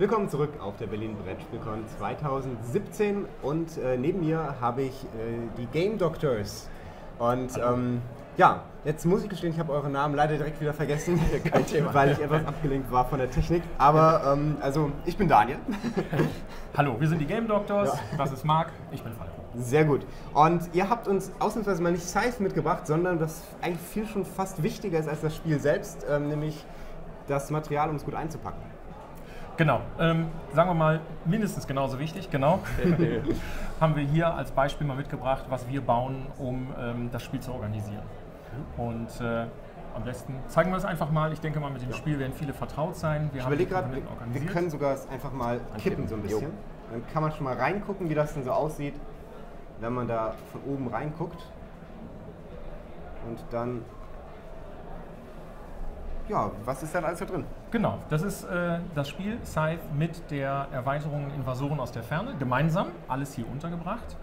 Willkommen zurück auf der Berlin Brettspielcon 2017 und neben mir habe ich die Game Doctors. Und ja, jetzt muss ich gestehen, ich habe euren Namen leider direkt wieder vergessen, Kein Thema, weil ich etwas abgelenkt war von der Technik. Aber also ich bin Daniel. Hallo, wir sind die Game Doctors, das ist Marc, ich bin Falco. Sehr gut. Und ihr habt uns ausnahmsweise mal nicht Scythe mitgebracht, sondern das eigentlich viel schon fast wichtiger ist als das Spiel selbst, nämlich das Material, um es gut einzupacken. Genau, sagen wir mal mindestens genauso wichtig, genau. Haben wir hier als Beispiel mal mitgebracht, was wir bauen, um das Spiel zu organisieren. Und am besten zeigen wir es einfach mal. Ich denke mal, mit dem Spiel werden viele vertraut sein. Ich überlege gerade, wir können sogar es einfach mal kippen so ein bisschen. Dann kann man schon mal reingucken, wie das denn so aussieht, wenn man da von oben reinguckt. Und dann, ja, was ist da alles da drin? Genau, das ist das Spiel Scythe mit der Erweiterung Invasoren aus der Ferne, gemeinsam, alles hier untergebracht.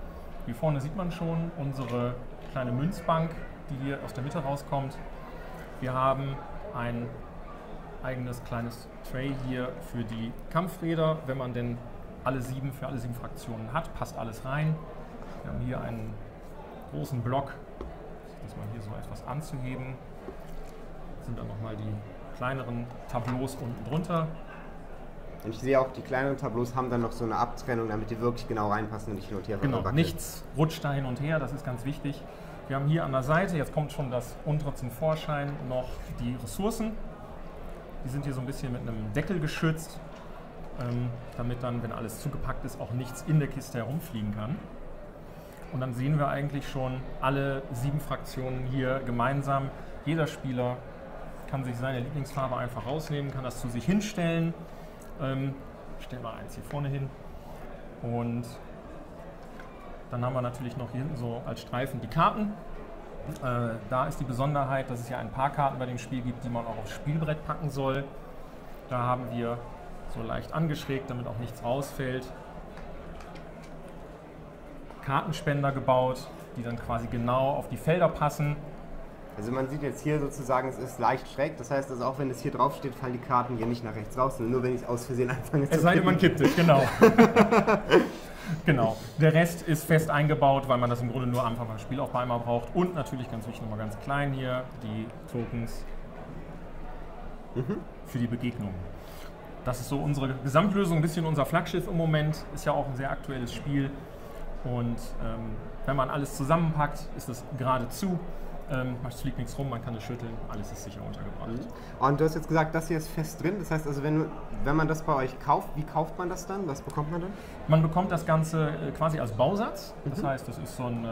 Hier vorne sieht man schon unsere kleine Münzbank, die hier aus der Mitte rauskommt. Wir haben ein eigenes kleines Tray hier für die Kampfräder, wenn man denn für alle sieben Fraktionen hat, passt alles rein. Wir haben hier einen großen Block, das mal hier so etwas anzuheben. Das sind dann nochmal die kleineren Tableaus unten drunter. Und ich sehe auch, die kleineren Tableaus haben dann noch so eine Abtrennung, damit die wirklich genau reinpassen und nicht hin und her Genau, nichts rutscht da hin und her, das ist ganz wichtig. Wir haben hier an der Seite, jetzt kommt schon das untere zum Vorschein, noch die Ressourcen. Die sind hier so ein bisschen mit einem Deckel geschützt, damit dann, wenn alles zugepackt ist, auch nichts in der Kiste herumfliegen kann. Und dann sehen wir eigentlich schon alle 7 Fraktionen hier gemeinsam. Jeder Spieler kann sich seine Lieblingsfarbe einfach rausnehmen, kann das zu sich hinstellen. Stellen wir eins hier vorne hin. Und dann haben wir natürlich noch hier hinten so als Streifen die Karten. Da ist die Besonderheit, dass es ja ein paar Karten bei dem Spiel gibt, die man auch aufs Spielbrett packen soll. Da haben wir so leicht angeschrägt, damit auch nichts rausfällt, Kartenspender gebaut, die dann quasi genau auf die Felder passen. Also man sieht jetzt hier sozusagen, es ist leicht schräg, das heißt, also auch wenn es hier drauf steht, fallen die Karten hier nicht nach rechts raus, sondern nur wenn ich es aus Versehen anfange zu kippen. Es sei denn, man kippt es, genau. Genau. Der Rest ist fest eingebaut, weil man das im Grunde nur am Anfang beim Spielaufbau einmal braucht. Und natürlich ganz wichtig, nochmal ganz klein hier, die Tokens für die Begegnung. Das ist so unsere Gesamtlösung, ein bisschen unser Flaggschiff im Moment. Ist ja auch ein sehr aktuelles Spiel. Und wenn man alles zusammenpackt, ist es geradezu. Es fliegt nichts rum, man kann es schütteln, alles ist sicher untergebracht. Und du hast jetzt gesagt, das hier ist fest drin, das heißt also, wenn man das bei euch kauft, wie kauft man das dann? Was bekommt man dann? Man bekommt das Ganze quasi als Bausatz, das heißt, das ist so ein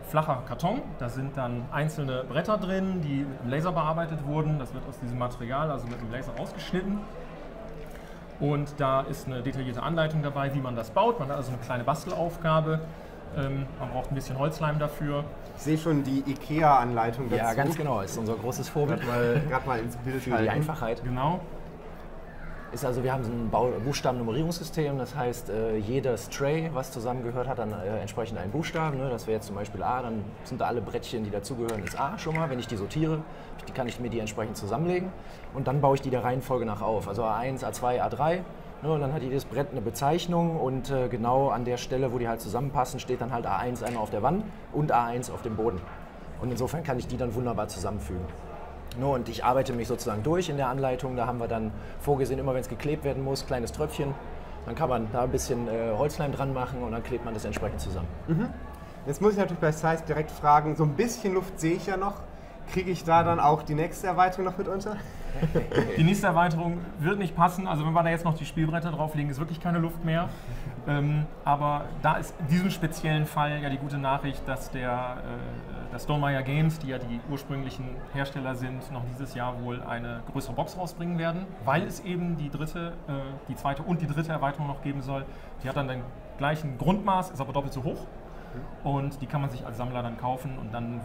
flacher Karton, da sind dann einzelne Bretter drin, die mit einem Laser bearbeitet wurden, das wird aus diesem Material, also mit dem Laser ausgeschnitten. Und da ist eine detaillierte Anleitung dabei, wie man das baut, man hat also eine kleine Bastelaufgabe. Man braucht ein bisschen Holzleim dafür. Ich sehe schon die IKEA-Anleitung dazu. Ja, ganz genau. Das ist unser großes Vorbild. Gerade mal ins Bild für die Einfachheit. Genau. Ist also, wir haben so ein Buchstabennummerierungssystem. Das heißt, jedes Tray, was zusammengehört, hat dann entsprechend einen Buchstaben. Ne? Das wäre jetzt zum Beispiel A, dann sind da alle Brettchen, die dazugehören, ist A schon mal. Wenn ich die sortiere, kann ich mir die entsprechend zusammenlegen. Und dann baue ich die der Reihenfolge nach auf. Also A1, A2, A3. Ne, und dann hat jedes Brett eine Bezeichnung und genau an der Stelle, wo die halt zusammenpassen, steht dann halt A1 einmal auf der Wand und A1 auf dem Boden. Und insofern kann ich die dann wunderbar zusammenfügen. No, und ich arbeite mich sozusagen durch in der Anleitung. Da haben wir dann vorgesehen, immer wenn es geklebt werden muss, kleines Tröpfchen. Dann kann man da ein bisschen Holzleim dran machen und dann klebt man das entsprechend zusammen. Jetzt muss ich natürlich bei Scythe direkt fragen, so ein bisschen Luft sehe ich ja noch. Kriege ich da dann auch die nächste Erweiterung noch mit unter? Die nächste Erweiterung wird nicht passen, also wenn wir da jetzt noch die Spielbretter drauflegen, ist wirklich keine Luft mehr. Aber da ist in diesem speziellen Fall ja die gute Nachricht, dass der Stonemaier Games, die ja die ursprünglichen Hersteller sind, noch dieses Jahr wohl eine größere Box rausbringen werden, weil es eben die zweite und die dritte Erweiterung noch geben soll. Die hat dann den gleichen Grundmaß, ist aber doppelt so hoch. Und die kann man sich als Sammler dann kaufen und dann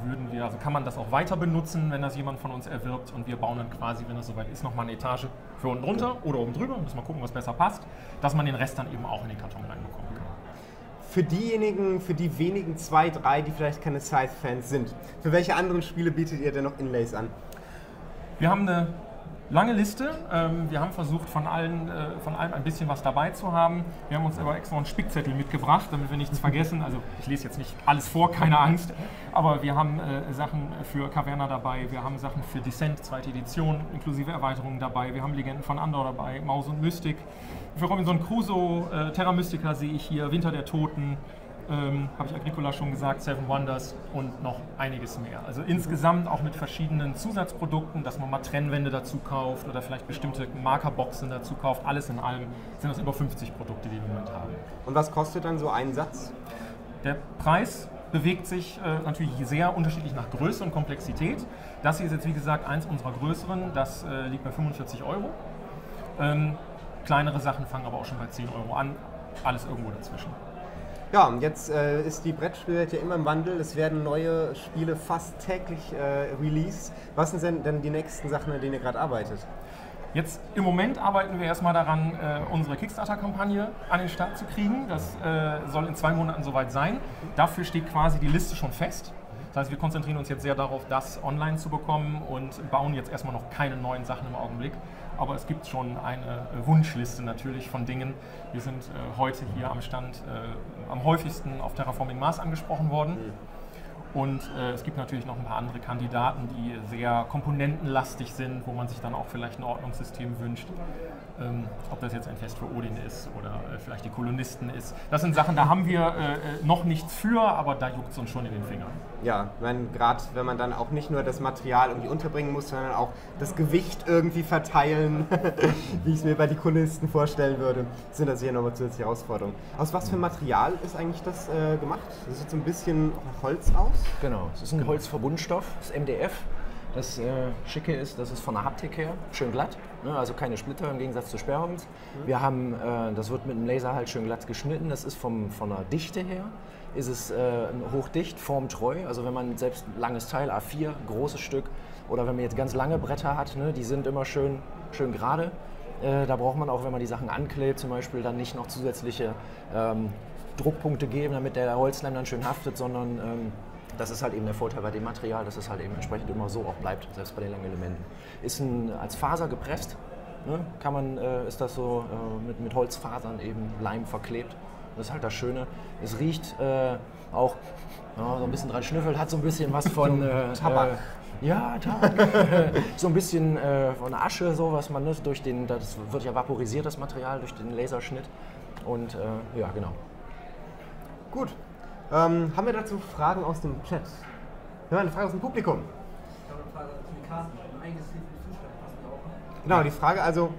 kann man das auch weiter benutzen, wenn das jemand von uns erwirbt und wir bauen dann quasi, wenn das soweit ist, nochmal eine Etage für unten drunter oder oben drüber, müssen wir gucken, was besser passt, dass man den Rest dann eben auch in den Karton reinbekommen kann. Für die wenigen 2, 3, die vielleicht keine Scythe-Fans sind, für welche anderen Spiele bietet ihr denn noch Inlays an? Wir haben eine Lange Liste. Wir haben versucht, von allem ein bisschen was dabei zu haben. Wir haben uns aber extra einen Spickzettel mitgebracht, damit wir nichts vergessen. Also ich lese jetzt nicht alles vor, keine Angst. Aber wir haben Sachen für Caverna dabei, wir haben Sachen für Descent, zweite Edition, inklusive Erweiterungen dabei. Wir haben Legenden von Andor dabei, Maus und Mystik. Für Robinson Crusoe, Terra Mystica sehe ich hier, Winter der Toten. Habe ich Agricola schon gesagt, Seven Wonders und noch einiges mehr. Also insgesamt auch mit verschiedenen Zusatzprodukten, dass man mal Trennwände dazu kauft oder vielleicht bestimmte Markerboxen dazu kauft. Alles in allem sind das über 50 Produkte, die wir im Moment haben. Und was kostet dann so ein Satz? Der Preis bewegt sich natürlich sehr unterschiedlich nach Größe und Komplexität. Das hier ist jetzt wie gesagt eins unserer größeren, das liegt bei 45 Euro. Kleinere Sachen fangen aber auch schon bei 10 Euro an, alles irgendwo dazwischen. Ja, und jetzt ist die Brettspielwelt ja immer im Wandel. Es werden neue Spiele fast täglich released. Was sind denn die nächsten Sachen, an denen ihr gerade arbeitet? Jetzt im Moment arbeiten wir erstmal daran, unsere Kickstarter-Kampagne an den Start zu kriegen. Das soll in 2 Monaten soweit sein. Dafür steht quasi die Liste schon fest. Das heißt, wir konzentrieren uns jetzt sehr darauf, das online zu bekommen und bauen jetzt erstmal noch keine neuen Sachen im Augenblick. Aber es gibt schon eine Wunschliste natürlich von Dingen. Wir sind heute hier am Stand am häufigsten auf Terraforming Mars angesprochen worden. Und es gibt natürlich noch ein paar andere Kandidaten, die sehr komponentenlastig sind, wo man sich dann auch vielleicht ein Ordnungssystem wünscht. Ob das jetzt ein Fest für Odin ist oder vielleicht die Kolonisten ist. Das sind Sachen, da haben wir noch nichts für, aber da juckt es uns schon in den Fingern. Ja, ich meine, gerade wenn man dann auch nicht nur das Material irgendwie unterbringen muss, sondern auch das Gewicht irgendwie verteilen, wie ich es mir bei den Kolonisten vorstellen würde, sind das hier nochmal zusätzliche Herausforderungen. Aus was für Material ist eigentlich das gemacht? Das sieht so ein bisschen Holz aus? Genau, es ist ein Holzverbundstoff, das MDF. Das Schicke ist, das ist von der Haptik her schön glatt, ne? Also keine Splitter im Gegensatz zu Sperrholz. Wir haben, das wird mit dem Laser halt schön glatt geschnitten, das ist von der Dichte her, ist es hochdicht, formtreu, also wenn man selbst ein langes Teil, A4, großes Stück, oder wenn man jetzt ganz lange Bretter hat, ne, die sind immer schön gerade. Da braucht man auch, wenn man die Sachen anklebt zum Beispiel, dann nicht noch zusätzliche Druckpunkte geben, damit der Holzleim dann schön haftet, sondern das ist halt eben der Vorteil bei dem Material, dass es halt eben entsprechend immer so auch bleibt, selbst bei den langen Elementen. Ist als Faser gepresst, ne? Ist das so mit Holzfasern eben Leim verklebt. Das ist halt das Schöne. Es riecht auch so ein bisschen dran schnüffelt, hat so ein bisschen was von Tabak. Ja, Tabak. So ein bisschen von Asche, so was man das wird ja vaporisiert, das Material durch den Laserschnitt. Und ja, genau. Gut. Haben wir dazu Fragen aus dem Chat? Ja, eine Frage aus dem Publikum. Ich habe eine Frage zu den Karten. Ein eigenes Sleeve mit Zustand passen die auch noch? Genau, die Frage also,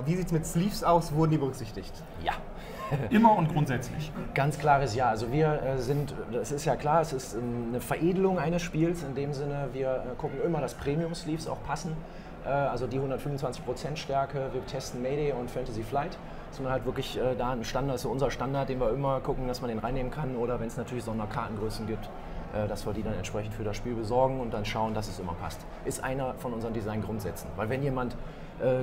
wie sieht es mit Sleeves aus? Wurden die berücksichtigt? Ja. Immer und grundsätzlich. Ganz klares Ja. Also wir das ist ja klar, es ist eine Veredelung eines Spiels. In dem Sinne, wir gucken immer, dass Premium-Sleeves auch passen. Also die 125% Stärke. Wir testen Mayday und Fantasy Flight. Dass man halt wirklich da einen Standard, so unser Standard, den wir immer gucken, dass man den reinnehmen kann. Oder wenn es natürlich Sonderkartengrößen gibt, dass wir die dann entsprechend für das Spiel besorgen und dann schauen, dass es immer passt. Ist einer von unseren Designgrundsätzen. Weil wenn jemand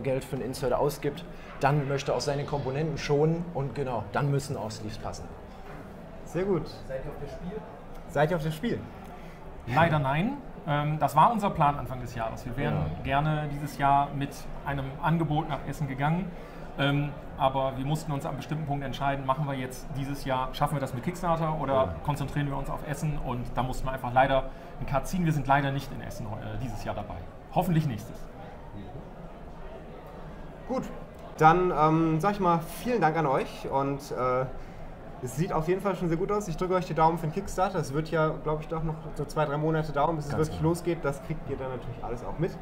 Geld für einen Inserter ausgibt, dann möchte er auch seine Komponenten schonen und genau, dann müssen auch Sleeves passen. Sehr gut. Seid ihr auf das Spiel? Seid ihr auf das Spiel? Leider nein. Das war unser Plan Anfang des Jahres. Wir wären gerne dieses Jahr mit einem Angebot nach Essen gegangen. Aber wir mussten uns an einem bestimmten Punkt entscheiden, machen wir jetzt dieses Jahr, schaffen wir das mit Kickstarter oder konzentrieren wir uns auf Essen, und da mussten wir einfach leider einen Cut ziehen. Wir sind leider nicht in Essen dieses Jahr dabei. Hoffentlich nächstes. Gut, dann sag ich mal vielen Dank an euch, und es sieht auf jeden Fall schon sehr gut aus. Ich drücke euch die Daumen für den Kickstarter. Es wird ja, glaube ich, doch noch so 2-3 Monate dauern, bis es wirklich losgeht. Das kriegt ihr dann natürlich alles auch mit.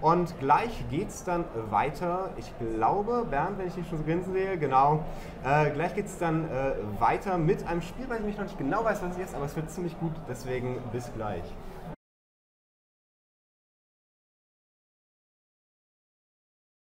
Und gleich geht es dann weiter, ich glaube, Bernd, wenn ich dich schon so grinsen sehe, genau, gleich geht es dann weiter mit einem Spiel, weil ich noch nicht genau weiß, was es ist, aber es wird ziemlich gut, deswegen bis gleich.